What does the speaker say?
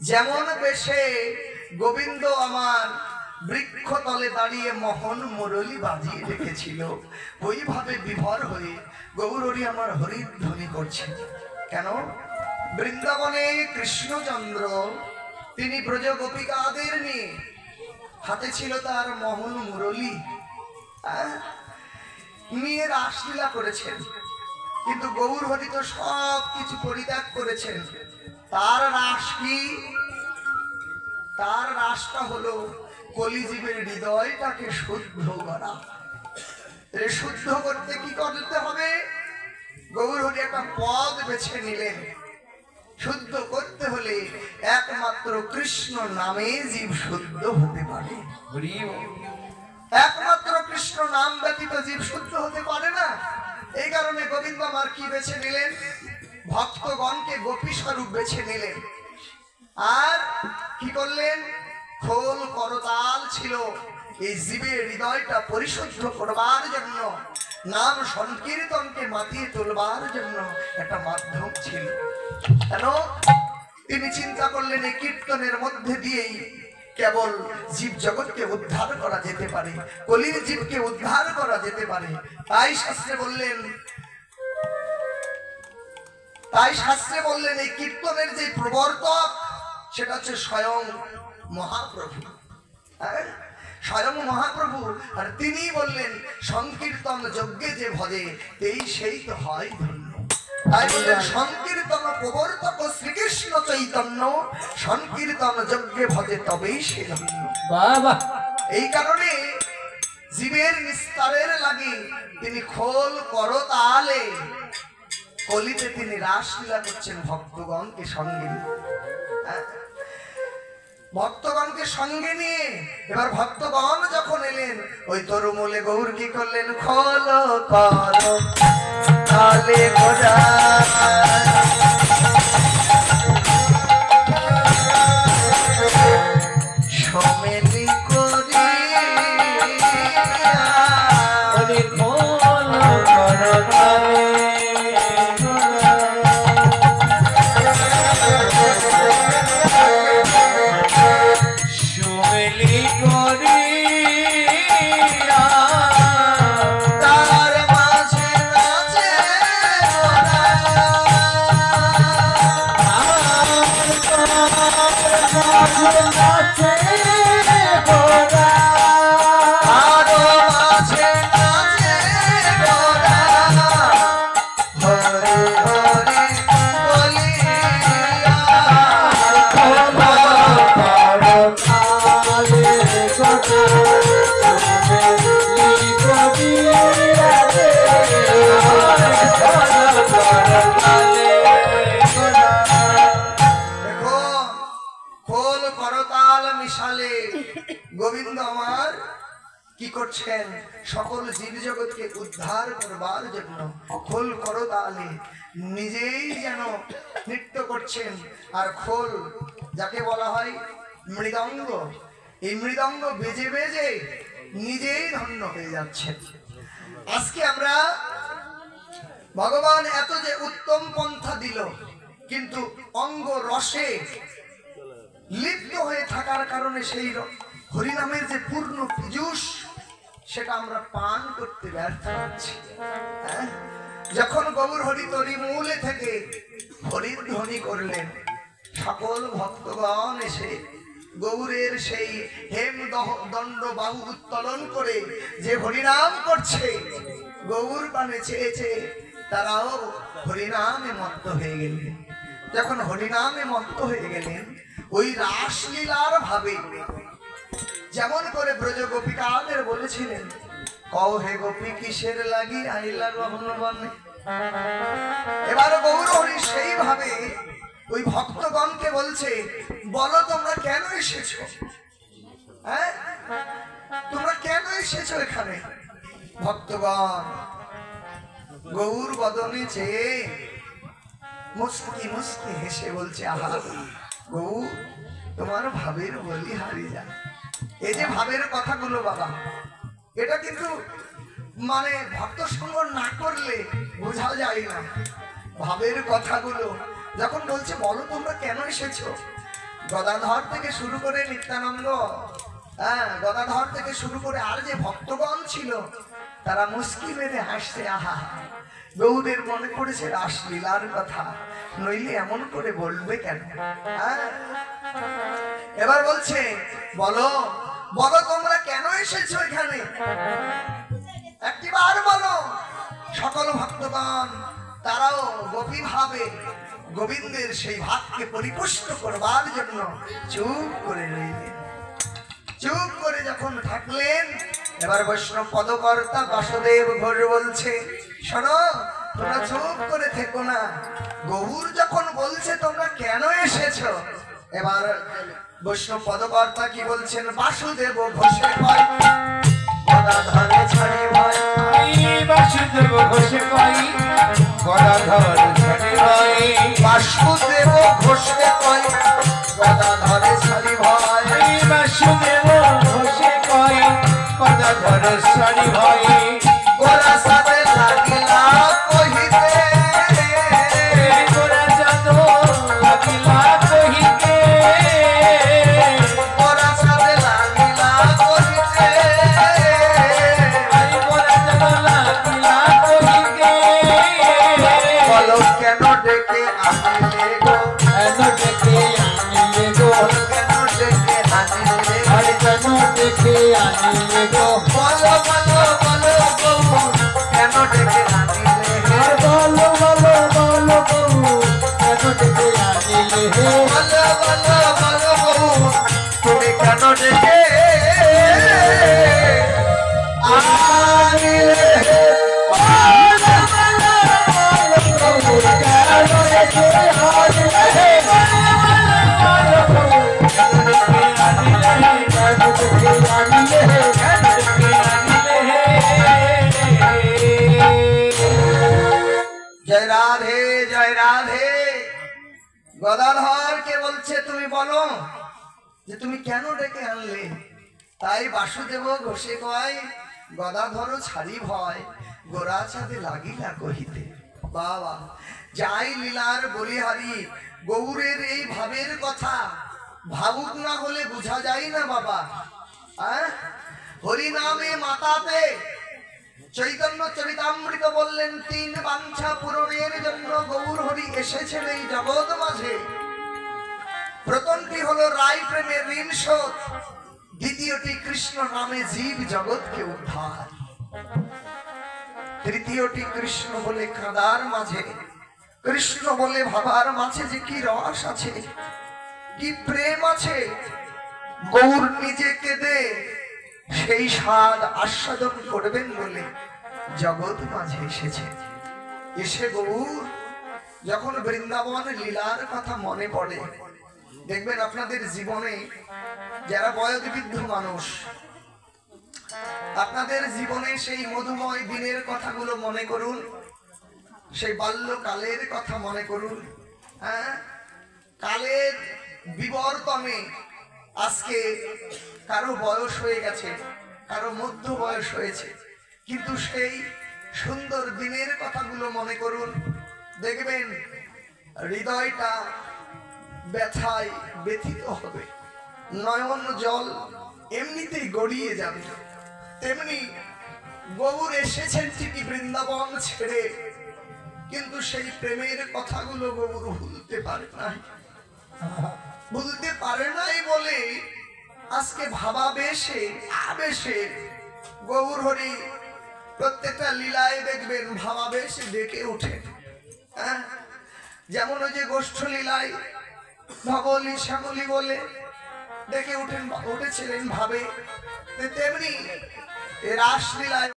যেমন বেশে গোবিন্দ আমার বৃক্ষ তলে দাঁড়িয়ে মোহন মুরলী বাজিয়ে রেখেছিল, ওইভাবে বিভোর হয়ে গৌরহরি আমার হরির ধ্বনি করছে। কেন? বৃন্দাবনে কৃষ্ণচন্দ্র তিনি ব্রজ গোপিকাদের নিয়ে, হাতে ছিল তার মোহন মুরলী, নিয়ে রাসলীলা করেছেন। কিন্তু গৌরহরি তো সব কিছু পরিত্যাগ করেছেন। তার রাস কি? তার রাসটা হলো কলিজীবের হৃদয়টাকে শুদ্ধ করা। শুদ্ধ করতে কি করতে হবে? গৌরহরি একটা পদ বেছে নিলেন। শুদ্ধ করতে হলে একমাত্র কৃষ্ণ নামে জীব শুদ্ধ হতে পারে। একমাত্র কৃষ্ণ নাম ব্যতীত জীব শুদ্ধ হতে পারে না। এই কারণে গোবিন্দ আমার কি বেছে নিলেন? ভক্তগণকে গোপী স্বরূপ বেছে নিলেন। আর কি করলেন? খোল করতাল ছিল এই জীবের হৃদয়টা পরিশুদ্ধ করবার জন্য, নাম সংকীর্তনকে মাতিয়ে তোলবার জন্য একটা মাধ্যম ছিল। কেন? তিনি চিন্তা করলেন এই কীর্তনের মধ্যে দিয়েই কেবল জীব জগৎকে উদ্ধার করা যেতে পারে, কলির জীবকে উদ্ধার করা যেতে পারে। তাই শাস্ত্রে বললেন এই কীর্তনের যে প্রবর্তক সেটা হচ্ছে স্বয়ং মহাপ্রভু। স্বয়ং মহাপ্রভু। আর তিনি বললেন সংকীর্তন যজ্ঞে যে ভজে সেই তো হয় ধন্য। তাই বললেন সংকীর্তন প্রবর্তক শ্রীকৃষ্ণ চৈতন্য, সংকীর্তন যজ্ঞে ভজে তবেই সে ধন্য। বাবা! এই কারণে জীবের নিস্তারের লাগি তিনি খোল করতালে কলিতে তিনি রাসলীলা করছেন ভক্তগণকে সঙ্গে নিয়ে। ভক্তগণকে সঙ্গে নিয়ে এবার ভক্তগণ যখন এলেন, ওই তরুমূলে গৌর কি করলেন? খোল করতালে গোজা সমেলি করি খোল করতালে গোবিন্দ আমার কি করছেন? সকল জীব জগৎকে উদ্ধার করবার জন্য খোল করতালে নিজেই যেন নৃত্য করছেন। আর খোল যাকে বলা হয় মৃদঙ্গ, এই মৃদঙ্গ বেজে বেজে নিজেই ধন্য হয়ে যাচ্ছেন। আজকে আমরা ভগবান এত যে উত্তম পন্থা দিল, কিন্তু অঙ্গ রসে লিপ্ত হয়ে থাকার কারণে সেই হরিনামের যে পূর্ণ পীযূষ সেটা আমরা পান করতে ব্যর্থ হচ্ছি। যখন গৌর হরি তরি মূলে থেকে হরির ধ্বনি করলেন, সকল ভক্তগণ এসে গৌরের সেই হেম দণ্ড বাহু উত্তোলন করে যে হরিনাম করছে, গৌর পানে চেয়েছে, তারাও হরিনামে মত্ত হয়ে গেলেন। যখন হরিনামে মত্ত হয়ে গেলেন, ওই রাসলীলার ভাবে যেমন করে ব্রজ গোপিকাদের বলেছিলেন, কও হে গোপী কিসের লাগি আইলা গহন বনে। এবার গৌর হরি সেইভাবে ওই ভক্তগণকে বলছে, বলো তোমরা কেন এসেছো? হ্যাঁ, তোমরা কেন এসেছো এখানে? ভক্তগণ গৌর বদনে চেয়ে মুস্কি মুস্কি হেসে বলছে, আহা গৌর, তোমার ভাবের বলি হারি যা। এই যে ভাবের কথাগুলো বাবা, এটা কিন্তু মানে ভক্ত সঙ্গ না করলে বোঝা যায় না। ভাবের কথাগুলো যখন বলছে বলো তোমরা কেন এসেছো, গদাধর থেকে শুরু করে নিত্যানন্দ, হ্যাঁ গদাধর থেকে শুরু করে আর যে ভক্তগণ ছিল তারা মুস্কি মেরে হাসছে। আহা, গৌরের মনে পড়েছে রাসলীলার কথা, নইলে এমন করে বলবে কেন? হ্যাঁ, এবার বলছে বলো বলো তোমরা কেন এসেছো এখানে, একটিবার বলো। সকল ভক্তগণ তারাও গোপী ভাবে গোবিন্দের সেই ভাবকে পরিপুষ্ট করবার জন্য চুপ করে রইলেন। চুপ করে যখন থাকলেন, এবার বৈষ্ণব পদকর্তা বাসুদেব ঘোষ বলছে, শোনো তোমরা চুপ করে থেকো না, গৌর যখন বলছে তোমরা কেন এসেছো। এবার বৈষ্ণব পদকর্তা কি বলছেন, বাসুদেব ঘোষে কয় গদাধরে ছাড়ি ভয়। বাসুদেব ঘোষে কয় গদাধর ছাড়ি ভয়। বাসুদেব ঘোষে কয় গদাধরে ছাড়ি ভয়। বাসুদেব ঘোষে কয় গদাধর ছাড়ি ভয়। গোরা সাথে লাগিলা কহিতে, গোরা যাত লাগিলা কহিতে, গোরা সাথে লাগিলা কহিতে, গোরা যাত লাগিলা কহিতে। বলো কেন ডেকে আনিলে গো, কেন ডেকে আনিলে গো, কেন ডেকে আনিলে, আর কেন ডেকে আনিলে গো। বলো বলো বলো গো, কেন ডেকে আনিলে হে, আর বলো বলো বলো গো, কেন ডেকে আনিলে হে। বলো বলো বলো গো, তুমি কেন ডেকে আনিলে হে। জয় রাধে জয় রাধে। গদাধর কে বলছে তুমি বলো যে তুমি কেন ডেকে আনলে। তাই বাসুদেব ঘোষে কয় গদাধর ছাড়ি ভয়, গোরা ছাদে লাগিলা কহিতে। বাবা, যাই লীলার বলিহারি গৌরের এই ভাবের কথা ভাবুক না হলে বোঝা যায় না বাবা। হরি নামে মাতাতে চৈতন্য চরিতামৃত বললেন, তিন বাঞ্ছা পূরণের জন্য গৌর হরি এসেছেন এই জগৎ মাঝে। প্রথমটি হলো রায় প্রেমের ঋণ শোধ, দ্বিতীয়টি কৃষ্ণ নামে জীব জগৎকে উদ্ধার, তৃতীয়টি কৃষ্ণ বলে কাঁদার মাঝে, কৃষ্ণ বলে ভাবার মাঝে যে কি রস আছে, কি প্রেম আছে, গৌর নিজে কেঁদে সেই স্বাদ আস্বাদন করবেন বলে জগৎ মাঝে এসেছে। এসে গৌর যখন বৃন্দাবন লীলার কথা মনে পড়ে, দেখবেন আপনাদের জীবনে যারা বয়োবৃদ্ধ মানুষ, আপনাদের জীবনে সেই মধুময় দিনের কথাগুলো মনে করুন, সেই বাল্যকালের কথা মনে করুন। হ্যাঁ, কালের বিবর্তনে আজকে কারো বয়স হয়ে গেছে, কারো মধ্য বয়স হয়েছে, কিন্তু সেই সুন্দর দিনের কথাগুলো মনে করুন, দেখবেন হৃদয়টা ব্যথায় ব্যথিত হবে, নয়ন জল এমনিতেই গড়িয়ে যাবে। তেমনি গৌর এসেছেন ঠিকই বৃন্দাবন ছেড়ে, কিন্তু সেই প্রেমের কথাগুলো গৌর ভুলতে পারে নাই। ভুলতে পারে নাই বলে আজকে ভাবাবেশে আবেশে গৌর হরি প্রত্যেকটা লীলায় দেখবেন ভাবাবেশে ডেকে ওঠে। যেমন ওই যে গোষ্ঠ লীলায় ভবলি শ্যামলি বলে ডেকে উঠেছিলেন ভাবে, তেমনি রাসলীলায়